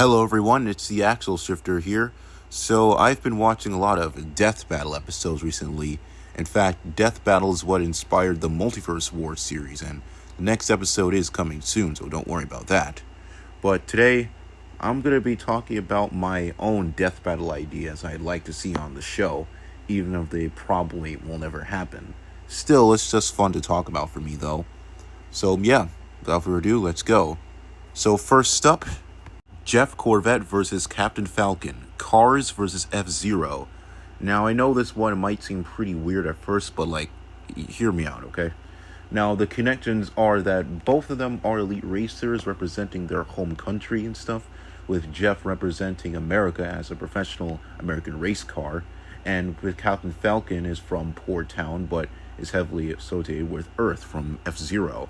Hello everyone, it's the Axel Shifter here. So I've been watching a lot of Death Battle episodes recently. In fact, Death Battle is what inspired the Multiverse Wars series, and the next episode is coming soon, so don't worry about that. But today, I'm going to be talking about my own Death Battle ideas I'd like to see on the show, even if they probably will never happen. Still, it's just fun to talk about for me though. So yeah, without further ado, let's go. So first up, Jeff Corvette versus Captain Falcon. Cars versus F-Zero. Now, I know this one might seem pretty weird at first, but hear me out, okay? Now, the connections are that both of them are elite racers representing their home country and stuff, with Jeff representing America as a professional American race car, and with Captain Falcon is from Poor Town, but is heavily associated with Earth from F-Zero.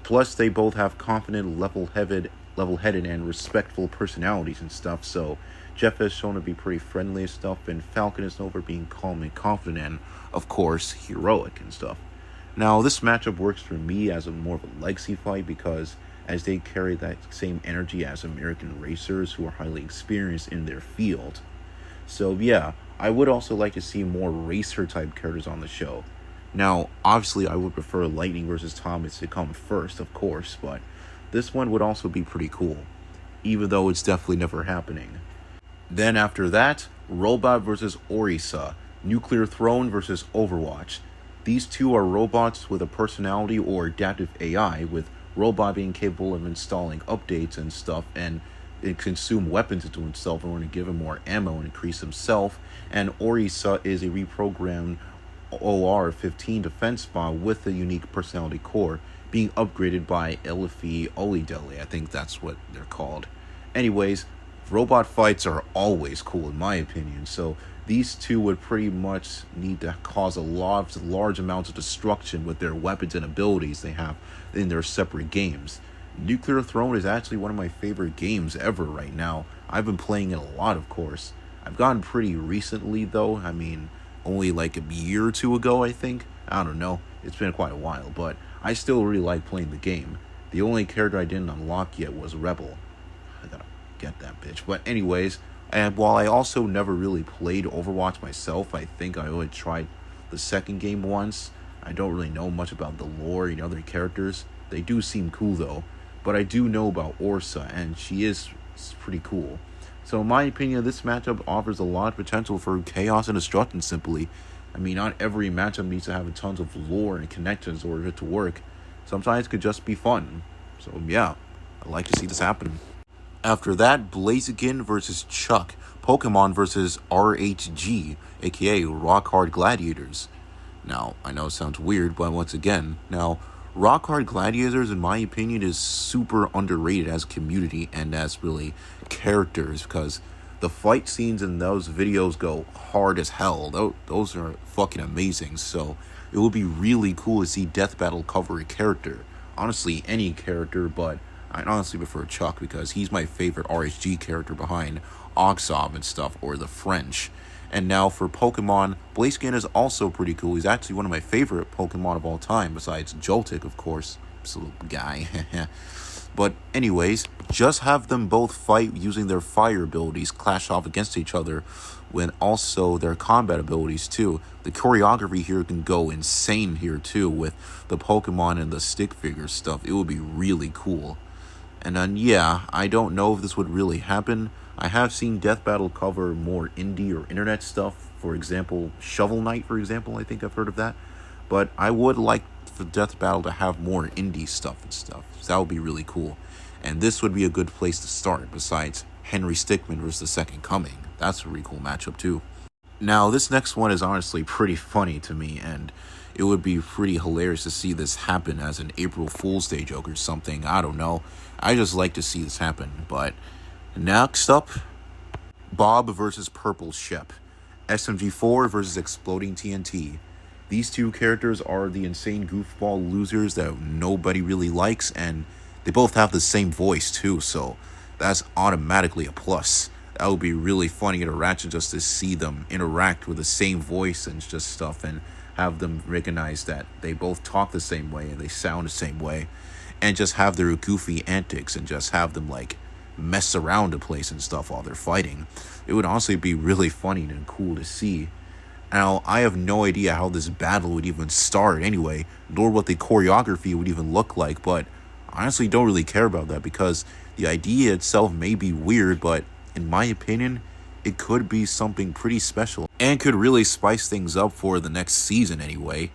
Plus, they both have confident, level-headed and respectful personalities and stuff, so Jeff has shown to be pretty friendly and stuff, and Falcon is known for being calm and confident and, of course, heroic and stuff. Now, this matchup works for me as a more of a legacy fight because as they carry that same energy as American racers who are highly experienced in their field. So yeah, I would also like to see more racer type characters on the show. Now, obviously, I would prefer Lightning versus Thomas to come first, of course, but this one would also be pretty cool, even though it's definitely never happening. Then after that, Robot versus Orisa, Nuclear Throne versus Overwatch. These two are robots with a personality or adaptive AI, with Robot being capable of installing updates and stuff, and it consume weapons into himself in order to give him more ammo and increase himself, and Orisa is a reprogrammed OR-15 defense bot with a unique personality core, being upgraded by Elify Olideli. I think that's what they're called. Anyways, robot fights are always cool in my opinion, so these two would pretty much need to cause large amounts of destruction with their weapons and abilities they have in their separate games. Nuclear Throne is actually one of my favorite games ever right now. I've been playing it a lot, of course. I've gotten pretty recently though. I mean, only like a year or two ago, I think. I don't know. It's been quite a while, but I still really like playing the game. The only character I didn't unlock yet was Rebel. I gotta get that bitch. But anyways, and while I also never really played Overwatch myself, I think I only tried the second game once. I don't really know much about the lore and other characters. They do seem cool though. But I do know about Orisa, and she is pretty cool. So in my opinion, this matchup offers a lot of potential for chaos and destruction simply. I mean, not every matchup needs to have tons of lore and connections in order to work. Sometimes it could just be fun. So yeah, I'd like to see this happen. After that, Blaziken versus Chuck. Pokemon versus RHG, aka Rock Hard Gladiators. Now, I know it sounds weird, but once again, Rock Hard Gladiators, in my opinion, is super underrated as a community and as really characters because the fight scenes in those videos go hard as hell. Those are fucking amazing. So it would be really cool to see Death Battle cover a character. Honestly, any character, but I honestly prefer Chuck because he's my favorite RHG character behind Oxob and stuff, or the French. And now for Pokemon, Blaziken is also pretty cool. He's actually one of my favorite Pokemon of all time, besides Joltik, of course. Absolute guy. But anyways, just have them both fight using their fire abilities, clash off against each other, when also their combat abilities too. The choreography here can go insane here too, with the Pokemon and the stick figure stuff. It would be really cool. And then yeah, I don't know if this would really happen. I have seen Death Battle cover more indie or internet stuff. For example, Shovel Knight, for example, I think I've heard of that. But I would like for Death Battle to have more indie stuff and stuff. So that would be really cool. And this would be a good place to start, besides Henry Stickmin versus the Second Coming. That's a really cool matchup too. Now, this next one is honestly pretty funny to me, and it would be pretty hilarious to see this happen as an April Fool's Day joke or something. I don't know. I just like to see this happen. But next up, Bob versus Purple Shep. SMG4 versus Exploding TNT. These two characters are the insane goofball losers that nobody really likes, and they both have the same voice too, so that's automatically a plus. That would be really funny interaction just to see them interact with the same voice and just stuff, and have them recognize that they both talk the same way and they sound the same way, and just have their goofy antics and just have them mess around the place and stuff while they're fighting. It would honestly be really funny and cool to see. Now, I have no idea how this battle would even start anyway, nor what the choreography would even look like, but I honestly don't really care about that because the idea itself may be weird, but in my opinion, it could be something pretty special and could really spice things up for the next season anyway.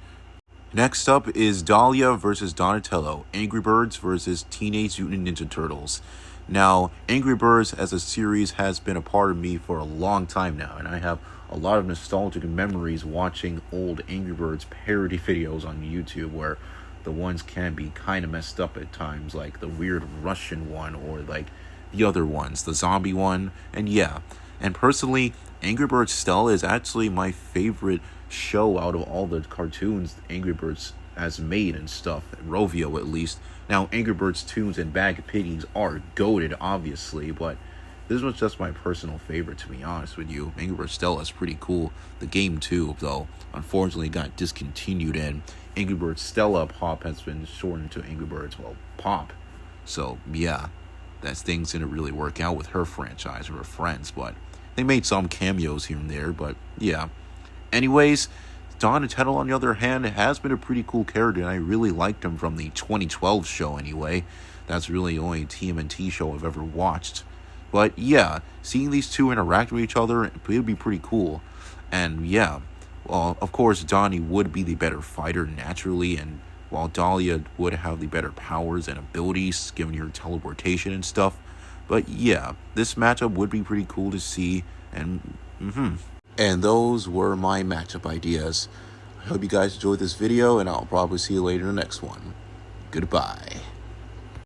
Next up is Dahlia versus Donatello, Angry Birds versus Teenage Mutant Ninja Turtles. Now, Angry Birds as a series has been a part of me for a long time now, and I have a lot of nostalgic memories watching old Angry Birds parody videos on YouTube where the ones can be kind of messed up at times, like the weird Russian one or like the other ones, the zombie one, and yeah. And personally, Angry Birds Stella is actually my favorite show out of all the cartoons Angry Birds has made and stuff, Rovio at least. Now, Angry Birds Toons and Bag of Piggies are goated, obviously, but this was just my personal favorite, to be honest with you. Angry Birds Stella is pretty cool. The game, too, though, unfortunately got discontinued, and Angry Birds Stella Pop has been shortened to Angry Birds, well, Pop. So, yeah, that things didn't really work out with her franchise or her friends, but they made some cameos here and there, but yeah. Anyways, Donatello, on the other hand, has been a pretty cool character, and I really liked him from the 2012 show anyway. That's really the only TMNT show I've ever watched. But yeah, seeing these two interact with each other, it would be pretty cool. And yeah, well, of course, Donnie would be the better fighter naturally, and while Dahlia would have the better powers and abilities, given her teleportation and stuff. But yeah, this matchup would be pretty cool to see, and And those were my matchup ideas. I hope you guys enjoyed this video, and I'll probably see you later in the next one. Goodbye.